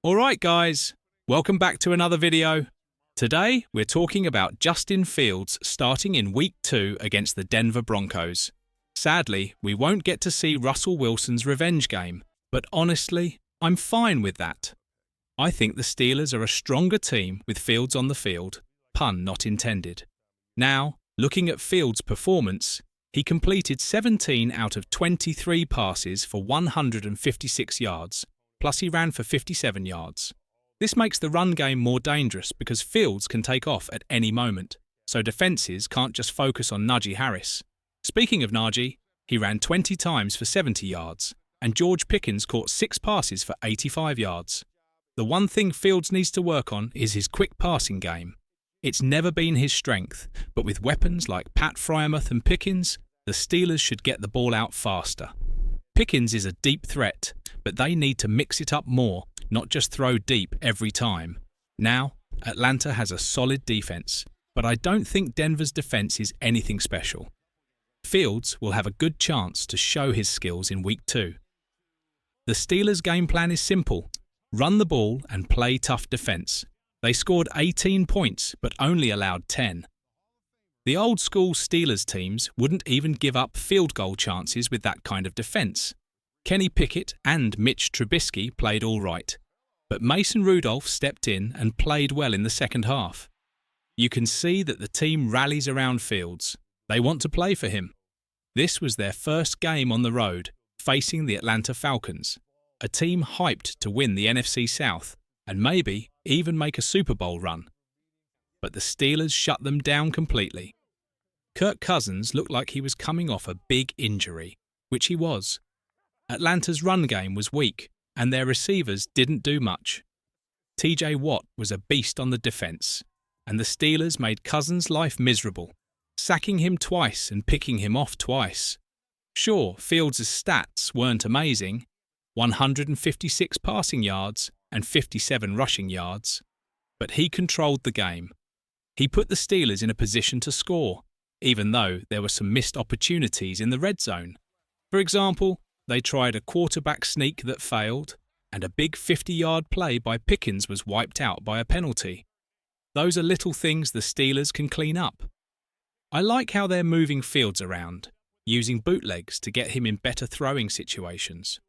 Alright guys, welcome back to another video. Today we're talking about Justin Fields starting in Week 2 against the Denver Broncos. Sadly, we won't get to see Russell Wilson's revenge game, but honestly, I'm fine with that. I think the Steelers are a stronger team with Fields on the field, pun not intended. Now, looking at Fields' performance, he completed 17 out of 23 passes for 156 yards, plus he ran for 57 yards. This makes the run game more dangerous because Fields can take off at any moment, so defences can't just focus on Najee Harris. Speaking of Najee, he ran 20 times for 70 yards, and George Pickens caught 6 passes for 85 yards. The one thing Fields needs to work on is his quick passing game. It's never been his strength, but with weapons like Pat Freiermuth and Pickens, the Steelers should get the ball out faster. Pickens is a deep threat, but they need to mix it up more, not just throw deep every time. Now, Atlanta has a solid defense, but I don't think Denver's defense is anything special. Fields will have a good chance to show his skills in Week 2. The Steelers' game plan is simple: run the ball and play tough defense. They scored 18 points, but only allowed 10. The old-school Steelers teams wouldn't even give up field goal chances with that kind of defense. Kenny Pickett and Mitch Trubisky played all right, but Mason Rudolph stepped in and played well in the second half. You can see that the team rallies around Fields. They want to play for him. This was their first game on the road, facing the Atlanta Falcons, a team hyped to win the NFC South and maybe even make a Super Bowl run. But the Steelers shut them down completely. Kirk Cousins looked like he was coming off a big injury, which he was. Atlanta's run game was weak, and their receivers didn't do much. TJ Watt was a beast on the defense, and the Steelers made Cousins' life miserable, sacking him twice and picking him off twice. Sure, Fields' stats weren't amazing, 156 passing yards and 57 rushing yards, but he controlled the game. He put the Steelers in a position to score, even though there were some missed opportunities in the red zone. For example, they tried a quarterback sneak that failed, and a big 50-yard play by Pickens was wiped out by a penalty. Those are little things the Steelers can clean up. I like how they're moving Fields around, using bootlegs to get him in better throwing situations.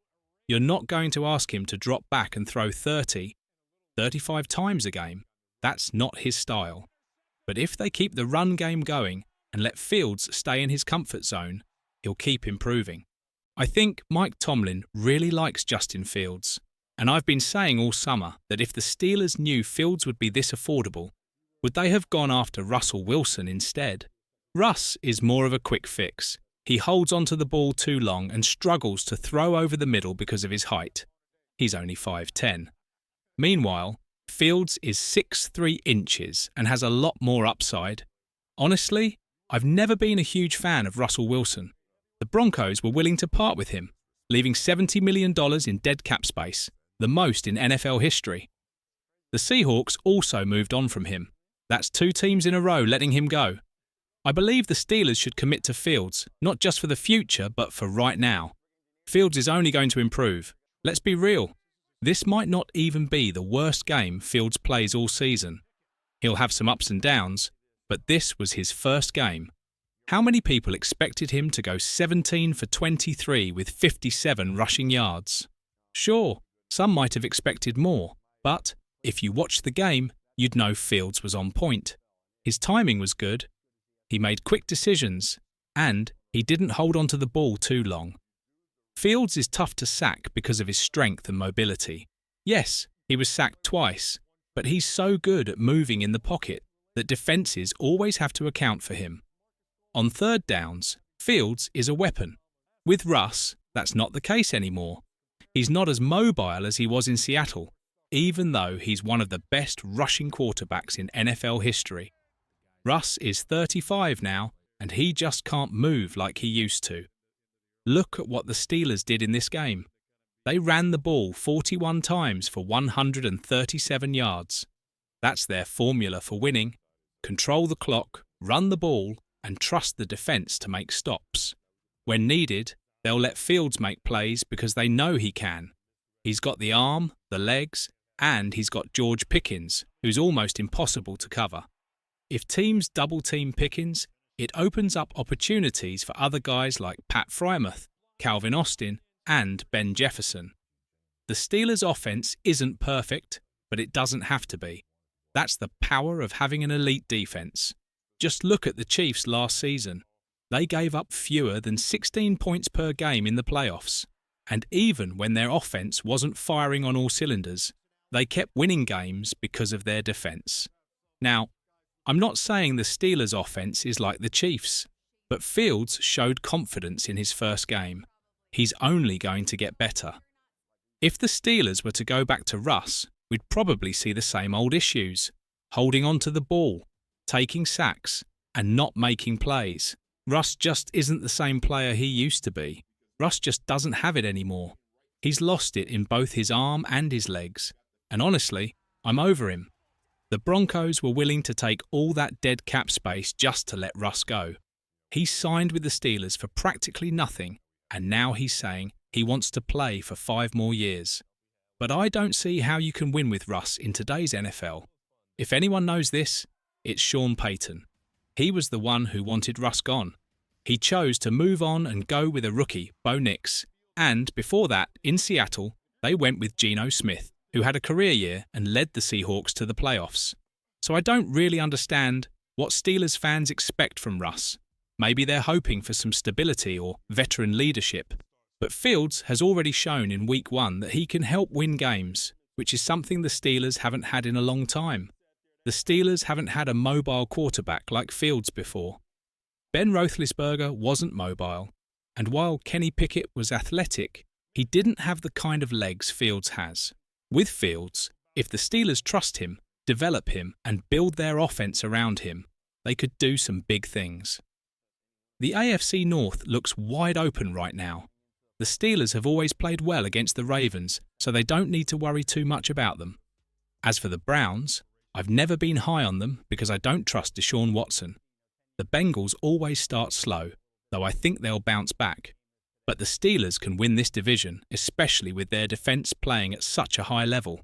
You're not going to ask him to drop back and throw 30, 35 times a game. That's not his style. But if they keep the run game going and let Fields stay in his comfort zone, he'll keep improving. I think Mike Tomlin really likes Justin Fields, and I've been saying all summer that if the Steelers knew Fields would be this affordable, would they have gone after Russell Wilson instead? Russ is more of a quick fix. He holds onto the ball too long and struggles to throw over the middle because of his height. He's only 5'10". Meanwhile, Fields is 6'3" inches and has a lot more upside. Honestly, I've never been a huge fan of Russell Wilson. The Broncos were willing to part with him, leaving $70 million in dead cap space, the most in NFL history. The Seahawks also moved on from him. That's 2 teams in a row letting him go. I believe the Steelers should commit to Fields, not just for the future, but for right now. Fields is only going to improve. Let's be real. This might not even be the worst game Fields plays all season. He'll have some ups and downs, but this was his first game. How many people expected him to go 17 for 23 with 57 rushing yards? Sure, some might have expected more, but if you watched the game, you'd know Fields was on point. His timing was good. He made quick decisions, and he didn't hold on to the ball too long. Fields is tough to sack because of his strength and mobility. Yes, he was sacked twice, but he's so good at moving in the pocket that defenses always have to account for him. On third downs, Fields is a weapon. With Russ, that's not the case anymore. He's not as mobile as he was in Seattle, even though he's one of the best rushing quarterbacks in NFL history. Russ is 35 now, and he just can't move like he used to. Look at what the Steelers did in this game. They ran the ball 41 times for 137 yards. That's their formula for winning. Control the clock, run the ball, and trust the defense to make stops. When needed, they'll let Fields make plays because they know he can. He's got the arm, the legs, And he's got George Pickens, who's almost impossible to cover. If teams double-team Pickens, it opens up opportunities for other guys like Pat Frymouth, Calvin Austin, and Ben Jefferson. The Steelers' offense isn't perfect, but it doesn't have to be. That's the power of having an elite defense. Just look at the Chiefs last season. They gave up fewer than 16 points per game in the playoffs. And even when their offense wasn't firing on all cylinders, they kept winning games because of their defense. Now, I'm not saying the Steelers' offense is like the Chiefs, but Fields showed confidence in his first game. He's only going to get better. If the Steelers were to go back to Russ, we'd probably see the same old issues: holding on to the ball, taking sacks, and not making plays. Russ just isn't the same player he used to be. Russ just doesn't have it anymore. He's lost it in both his arm and his legs. And honestly, I'm over him. The Broncos were willing to take all that dead cap space just to let Russ go. He signed with the Steelers for practically nothing, and now he's saying he wants to play for 5 more years. But I don't see how you can win with Russ in today's NFL. If anyone knows this, it's Sean Payton. He was the one who wanted Russ gone. He chose to move on and go with a rookie, Bo Nix. And before that, in Seattle, they went with Geno Smith, who had a career year and led the Seahawks to the playoffs. So I don't really understand what Steelers fans expect from Russ. Maybe they're hoping for some stability or veteran leadership. But Fields has already shown in Week 1 that he can help win games, which is something the Steelers haven't had in a long time. The Steelers haven't had a mobile quarterback like Fields before. Ben Roethlisberger wasn't mobile, and while Kenny Pickett was athletic, he didn't have the kind of legs Fields has. With Fields, if the Steelers trust him, develop him, and build their offense around him, they could do some big things. The AFC North looks wide open right now. The Steelers have always played well against the Ravens, so they don't need to worry too much about them. As for the Browns, I've never been high on them because I don't trust Deshaun Watson. The Bengals always start slow, though I think they'll bounce back. But the Steelers can win this division, especially with their defense playing at such a high level.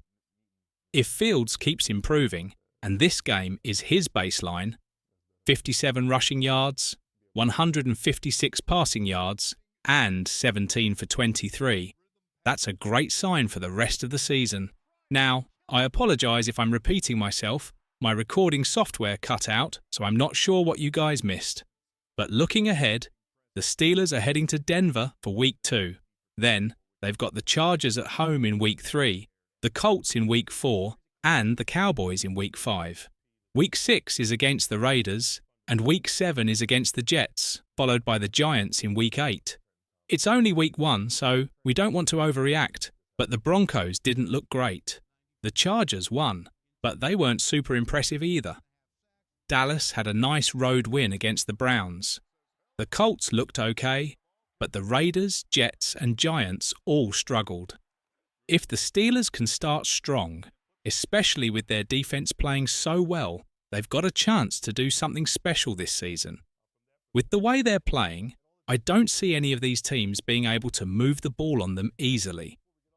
If Fields keeps improving, and this game is his baseline, 57 rushing yards, 156 passing yards, and 17 for 23, that's a great sign for the rest of the season. Now, I apologise if I'm repeating myself. My recording software cut out, so I'm not sure what you guys missed. But looking ahead, the Steelers are heading to Denver for Week 2. Then, they've got the Chargers at home in Week 3, the Colts in Week 4, and the Cowboys in Week 5. Week 6 is against the Raiders, and Week 7 is against the Jets, followed by the Giants in Week 8. It's only Week 1, so we don't want to overreact, but the Broncos didn't look great. The Chargers won, but they weren't super impressive either. Dallas had a nice road win against the Browns. The Colts looked okay, but the Raiders, Jets, and Giants all struggled. If the Steelers can start strong, especially with their defense playing so well, they've got a chance to do something special this season. With the way they're playing, I don't see any of these teams being able to move the ball on them easily.